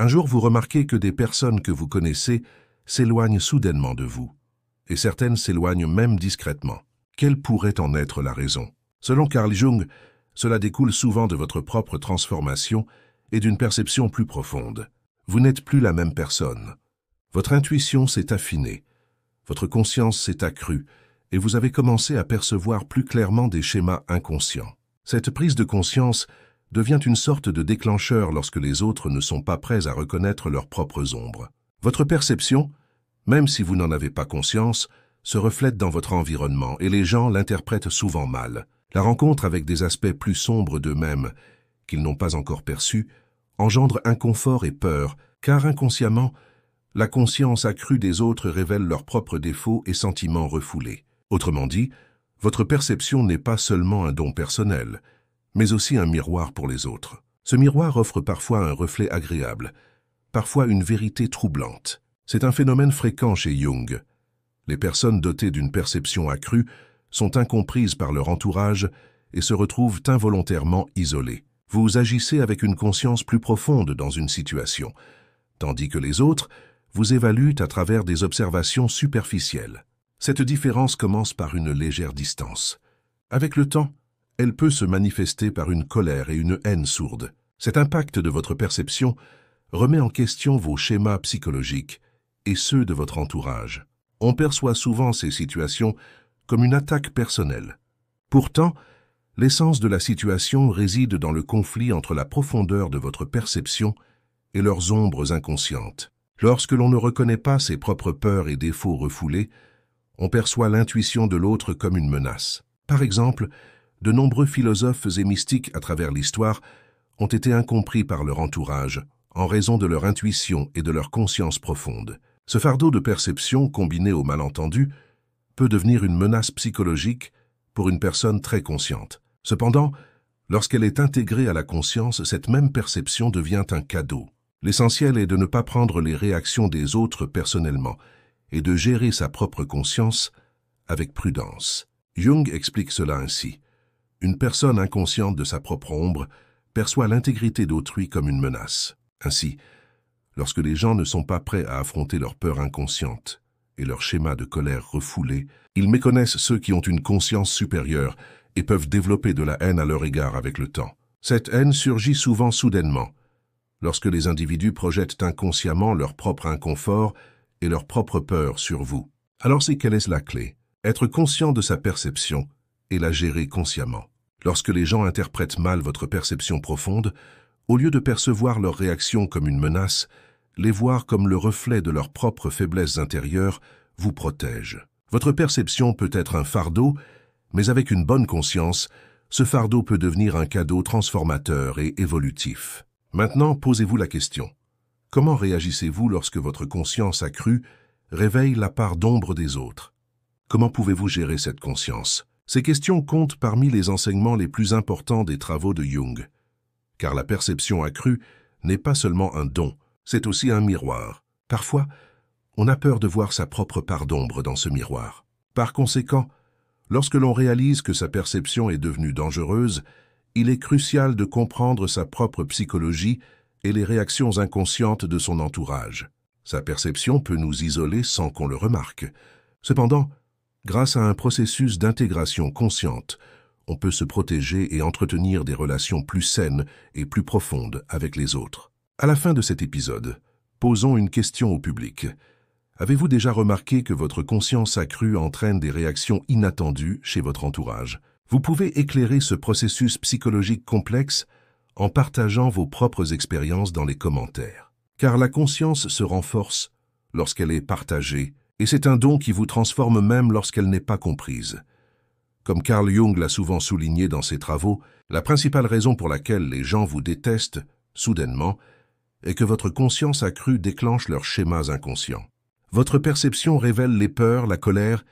Un jour, vous remarquez que des personnes que vous connaissez s'éloignent soudainement de vous, et certaines s'éloignent même discrètement. Quelle pourrait en être la raison? Selon Carl Jung, cela découle souvent de votre propre transformation et d'une perception plus profonde. Vous n'êtes plus la même personne. Votre intuition s'est affinée, votre conscience s'est accrue, et vous avez commencé à percevoir plus clairement des schémas inconscients. Cette prise de conscience devient une sorte de déclencheur lorsque les autres ne sont pas prêts à reconnaître leurs propres ombres. Votre perception, même si vous n'en avez pas conscience, se reflète dans votre environnement et les gens l'interprètent souvent mal. La rencontre avec des aspects plus sombres d'eux-mêmes, qu'ils n'ont pas encore perçus, engendre inconfort et peur, car inconsciemment, la conscience accrue des autres révèle leurs propres défauts et sentiments refoulés. Autrement dit, votre perception n'est pas seulement un don personnel, mais aussi un miroir pour les autres. Ce miroir offre parfois un reflet agréable, parfois une vérité troublante. C'est un phénomène fréquent chez Jung. Les personnes dotées d'une perception accrue sont incomprises par leur entourage et se retrouvent involontairement isolées. Vous agissez avec une conscience plus profonde dans une situation, tandis que les autres vous évaluent à travers des observations superficielles. Cette différence commence par une légère distance. Avec le temps, elle peut se manifester par une colère et une haine sourde. Cet impact de votre perception remet en question vos schémas psychologiques et ceux de votre entourage. On perçoit souvent ces situations comme une attaque personnelle. Pourtant, l'essence de la situation réside dans le conflit entre la profondeur de votre perception et leurs ombres inconscientes. Lorsque l'on ne reconnaît pas ses propres peurs et défauts refoulés, on perçoit l'intuition de l'autre comme une menace. Par exemple, de nombreux philosophes et mystiques à travers l'histoire ont été incompris par leur entourage, en raison de leur intuition et de leur conscience profonde. Ce fardeau de perception, combiné au malentendu, peut devenir une menace psychologique pour une personne très consciente. Cependant, lorsqu'elle est intégrée à la conscience, cette même perception devient un cadeau. L'essentiel est de ne pas prendre les réactions des autres personnellement et de gérer sa propre conscience avec prudence. Jung explique cela ainsi. Une personne inconsciente de sa propre ombre perçoit l'intégrité d'autrui comme une menace. Ainsi, lorsque les gens ne sont pas prêts à affronter leurs peurs inconscientes et leurs schémas de colère refoulés, ils méconnaissent ceux qui ont une conscience supérieure et peuvent développer de la haine à leur égard avec le temps. Cette haine surgit souvent soudainement, lorsque les individus projettent inconsciemment leur propre inconfort et leur propre peur sur vous. Alors quelle est la clé? Être conscient de sa perception et la gérer consciemment. Lorsque les gens interprètent mal votre perception profonde, au lieu de percevoir leurs réactions comme une menace, les voir comme le reflet de leurs propres faiblesses intérieures vous protège. Votre perception peut être un fardeau, mais avec une bonne conscience, ce fardeau peut devenir un cadeau transformateur et évolutif. Maintenant, posez-vous la question. Comment réagissez-vous lorsque votre conscience accrue réveille la part d'ombre des autres? Comment pouvez-vous gérer cette conscience? Ces questions comptent parmi les enseignements les plus importants des travaux de Jung. Car la perception accrue n'est pas seulement un don, c'est aussi un miroir. Parfois, on a peur de voir sa propre part d'ombre dans ce miroir. Par conséquent, lorsque l'on réalise que sa perception est devenue dangereuse, il est crucial de comprendre sa propre psychologie et les réactions inconscientes de son entourage. Sa perception peut nous isoler sans qu'on le remarque. Cependant, grâce à un processus d'intégration consciente, on peut se protéger et entretenir des relations plus saines et plus profondes avec les autres. À la fin de cet épisode, posons une question au public. Avez-vous déjà remarqué que votre conscience accrue entraîne des réactions inattendues chez votre entourage? Vous pouvez éclairer ce processus psychologique complexe en partageant vos propres expériences dans les commentaires. Car la conscience se renforce lorsqu'elle est partagée, et c'est un don qui vous transforme même lorsqu'elle n'est pas comprise. Comme Carl Jung l'a souvent souligné dans ses travaux, la principale raison pour laquelle les gens vous détestent, soudainement, est que votre conscience accrue déclenche leurs schémas inconscients. Votre perception révèle les peurs, la colère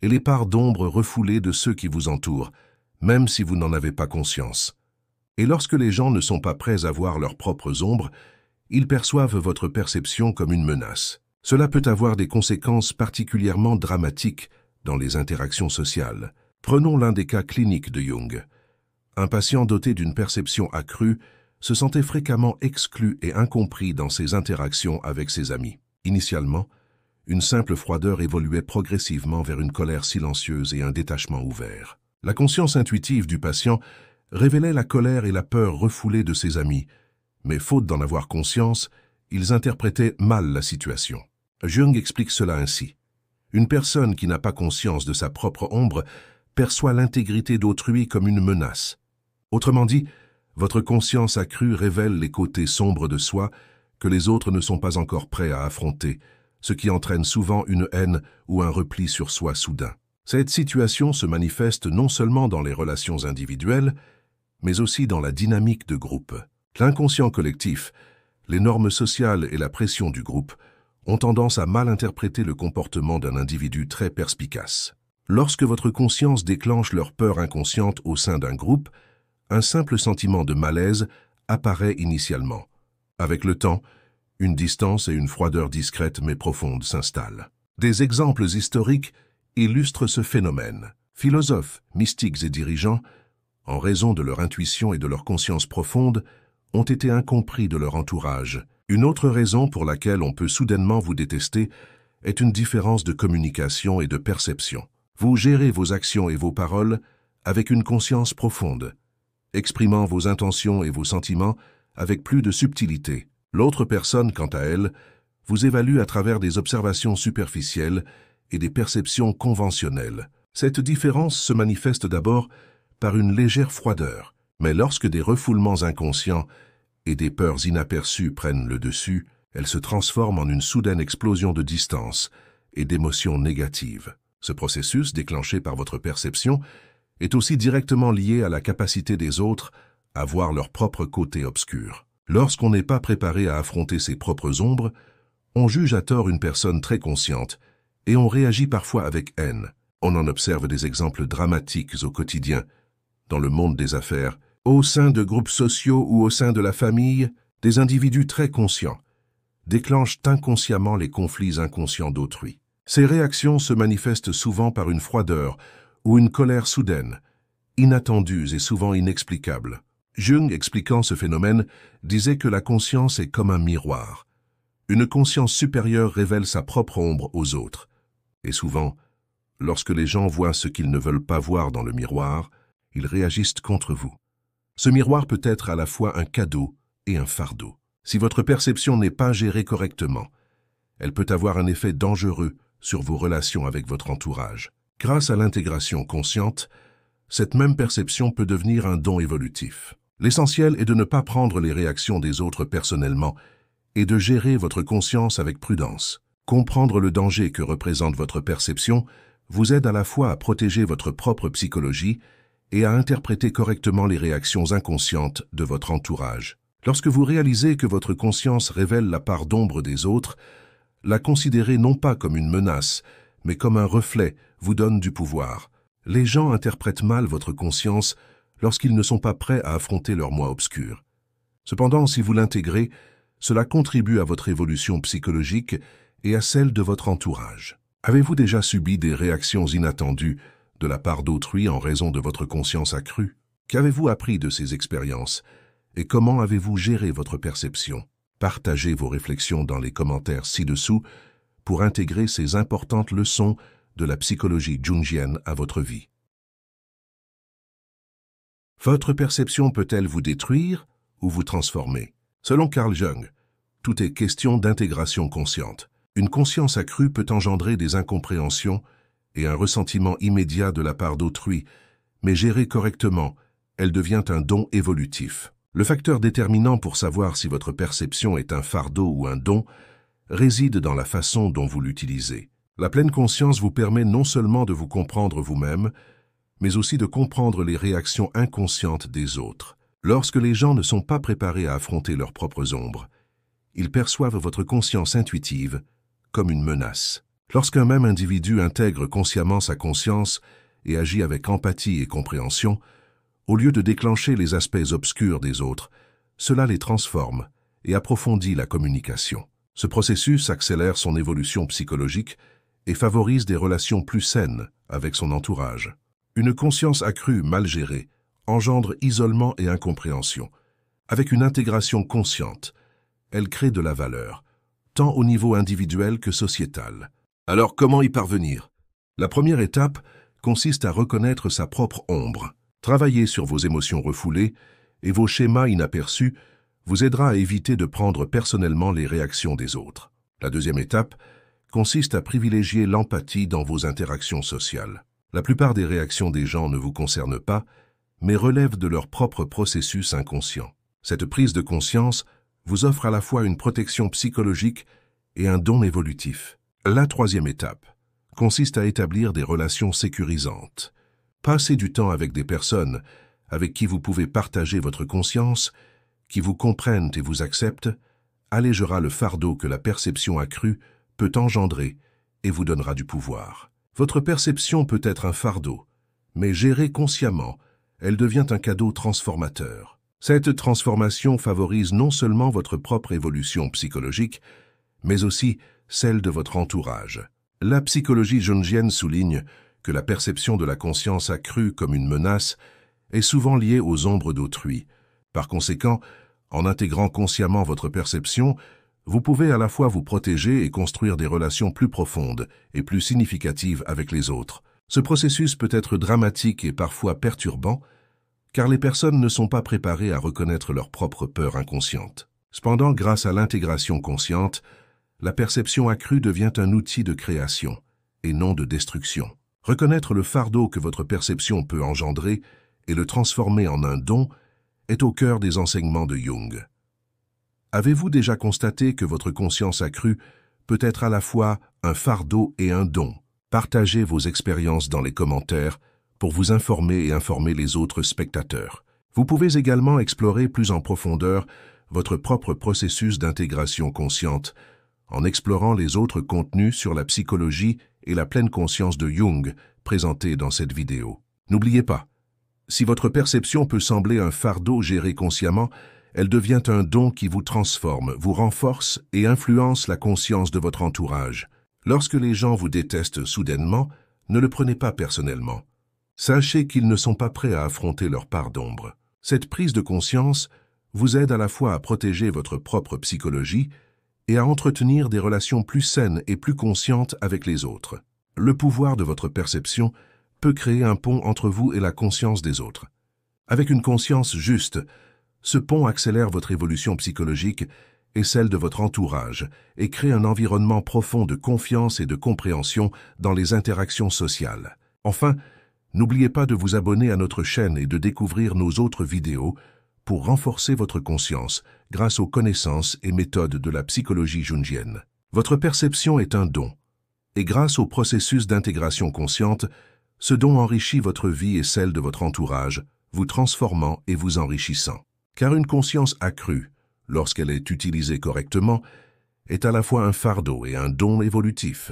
et les parts d'ombre refoulées de ceux qui vous entourent, même si vous n'en avez pas conscience. Et lorsque les gens ne sont pas prêts à voir leurs propres ombres, ils perçoivent votre perception comme une menace. Cela peut avoir des conséquences particulièrement dramatiques dans les interactions sociales. Prenons l'un des cas cliniques de Jung. Un patient doté d'une perception accrue se sentait fréquemment exclu et incompris dans ses interactions avec ses amis. Initialement, une simple froideur évoluait progressivement vers une colère silencieuse et un détachement ouvert. La conscience intuitive du patient révélait la colère et la peur refoulées de ses amis, mais faute d'en avoir conscience, ils interprétaient mal la situation. Jung explique cela ainsi. Une personne qui n'a pas conscience de sa propre ombre perçoit l'intégrité d'autrui comme une menace. Autrement dit, votre conscience accrue révèle les côtés sombres de soi que les autres ne sont pas encore prêts à affronter, ce qui entraîne souvent une haine ou un repli sur soi soudain. Cette situation se manifeste non seulement dans les relations individuelles, mais aussi dans la dynamique de groupe. L'inconscient collectif, les normes sociales et la pression du groupe ont tendance à mal interpréter le comportement d'un individu très perspicace. Lorsque votre conscience déclenche leur peur inconsciente au sein d'un groupe, un simple sentiment de malaise apparaît initialement. Avec le temps, une distance et une froideur discrète mais profonde s'installent. Des exemples historiques illustrent ce phénomène. Philosophes, mystiques et dirigeants, en raison de leur intuition et de leur conscience profonde, ont été incompris de leur entourage. Une autre raison pour laquelle on peut soudainement vous détester est une différence de communication et de perception. Vous gérez vos actions et vos paroles avec une conscience profonde, exprimant vos intentions et vos sentiments avec plus de subtilité. L'autre personne, quant à elle, vous évalue à travers des observations superficielles et des perceptions conventionnelles. Cette différence se manifeste d'abord par une légère froideur, mais lorsque des refoulements inconscients et des peurs inaperçues prennent le dessus, elle se transforme en une soudaine explosion de distance et d'émotions négatives. Ce processus, déclenché par votre perception, est aussi directement lié à la capacité des autres à voir leur propre côté obscur. Lorsqu'on n'est pas préparé à affronter ses propres ombres, on juge à tort une personne très consciente et on réagit parfois avec haine. On en observe des exemples dramatiques au quotidien, dans le monde des affaires, au sein de groupes sociaux ou au sein de la famille, des individus très conscients déclenchent inconsciemment les conflits inconscients d'autrui. Ces réactions se manifestent souvent par une froideur ou une colère soudaine, inattendues et souvent inexplicables. Jung, expliquant ce phénomène, disait que la conscience est comme un miroir. Une conscience supérieure révèle sa propre ombre aux autres. Et souvent, lorsque les gens voient ce qu'ils ne veulent pas voir dans le miroir, ils réagissent contre vous. Ce miroir peut être à la fois un cadeau et un fardeau. Si votre perception n'est pas gérée correctement, elle peut avoir un effet dangereux sur vos relations avec votre entourage. Grâce à l'intégration consciente, cette même perception peut devenir un don évolutif. L'essentiel est de ne pas prendre les réactions des autres personnellement et de gérer votre conscience avec prudence. Comprendre le danger que représente votre perception vous aide à la fois à protéger votre propre psychologie et à interpréter correctement les réactions inconscientes de votre entourage. Lorsque vous réalisez que votre conscience révèle la part d'ombre des autres, la considérer non pas comme une menace, mais comme un reflet vous donne du pouvoir. Les gens interprètent mal votre conscience lorsqu'ils ne sont pas prêts à affronter leur moi obscur. Cependant, si vous l'intégrez, cela contribue à votre évolution psychologique et à celle de votre entourage. Avez-vous déjà subi des réactions inattendues de la part d'autrui en raison de votre conscience accrue? Qu'avez-vous appris de ces expériences et comment avez-vous géré votre perception? Partagez vos réflexions dans les commentaires ci-dessous pour intégrer ces importantes leçons de la psychologie jungienne à votre vie. Votre perception peut-elle vous détruire ou vous transformer? Selon Carl Jung, tout est question d'intégration consciente. Une conscience accrue peut engendrer des incompréhensions et un ressentiment immédiat de la part d'autrui, mais gérée correctement, elle devient un don évolutif. Le facteur déterminant pour savoir si votre perception est un fardeau ou un don réside dans la façon dont vous l'utilisez. La pleine conscience vous permet non seulement de vous comprendre vous-même, mais aussi de comprendre les réactions inconscientes des autres. Lorsque les gens ne sont pas préparés à affronter leurs propres ombres, ils perçoivent votre conscience intuitive comme une menace. Lorsqu'un même individu intègre consciemment sa conscience et agit avec empathie et compréhension, au lieu de déclencher les aspects obscurs des autres, cela les transforme et approfondit la communication. Ce processus accélère son évolution psychologique et favorise des relations plus saines avec son entourage. Une conscience accrue mal gérée engendre isolement et incompréhension, Avec une intégration consciente, elle crée de la valeur, tant au niveau individuel que sociétal. Alors comment y parvenir? La première étape consiste à reconnaître sa propre ombre. Travailler sur vos émotions refoulées et vos schémas inaperçus vous aidera à éviter de prendre personnellement les réactions des autres. La deuxième étape consiste à privilégier l'empathie dans vos interactions sociales. La plupart des réactions des gens ne vous concernent pas, mais relèvent de leur propre processus inconscient. Cette prise de conscience vous offre à la fois une protection psychologique et un don évolutif. La troisième étape consiste à établir des relations sécurisantes. Passez du temps avec des personnes avec qui vous pouvez partager votre conscience, qui vous comprennent et vous acceptent, allégera le fardeau que la perception accrue peut engendrer et vous donnera du pouvoir. Votre perception peut être un fardeau, mais gérée consciemment, elle devient un cadeau transformateur. Cette transformation favorise non seulement votre propre évolution psychologique, mais aussi celle de votre entourage. La psychologie jungienne souligne que la perception de la conscience accrue comme une menace est souvent liée aux ombres d'autrui. Par conséquent, en intégrant consciemment votre perception, vous pouvez à la fois vous protéger et construire des relations plus profondes et plus significatives avec les autres. Ce processus peut être dramatique et parfois perturbant, car les personnes ne sont pas préparées à reconnaître leurs propres peurs inconscientes. Cependant, grâce à l'intégration consciente, la perception accrue devient un outil de création et non de destruction. Reconnaître le fardeau que votre perception peut engendrer et le transformer en un don est au cœur des enseignements de Jung. Avez-vous déjà constaté que votre conscience accrue peut être à la fois un fardeau et un don? Partagez vos expériences dans les commentaires pour vous informer et informer les autres spectateurs. Vous pouvez également explorer plus en profondeur votre propre processus d'intégration consciente en explorant les autres contenus sur la psychologie et la pleine conscience de Jung présentés dans cette vidéo. N'oubliez pas, si votre perception peut sembler un fardeau géré consciemment, elle devient un don qui vous transforme, vous renforce et influence la conscience de votre entourage. Lorsque les gens vous détestent soudainement, ne le prenez pas personnellement. Sachez qu'ils ne sont pas prêts à affronter leur part d'ombre. Cette prise de conscience vous aide à la fois à protéger votre propre psychologie et à entretenir des relations plus saines et plus conscientes avec les autres. Le pouvoir de votre perception peut créer un pont entre vous et la conscience des autres. Avec une conscience juste, ce pont accélère votre évolution psychologique et celle de votre entourage et crée un environnement profond de confiance et de compréhension dans les interactions sociales. Enfin, n'oubliez pas de vous abonner à notre chaîne et de découvrir nos autres vidéos pour renforcer votre conscience grâce aux connaissances et méthodes de la psychologie jungienne. Votre perception est un don, et grâce au processus d'intégration consciente, ce don enrichit votre vie et celle de votre entourage, vous transformant et vous enrichissant. Car une conscience accrue, lorsqu'elle est utilisée correctement, est à la fois un fardeau et un don évolutif.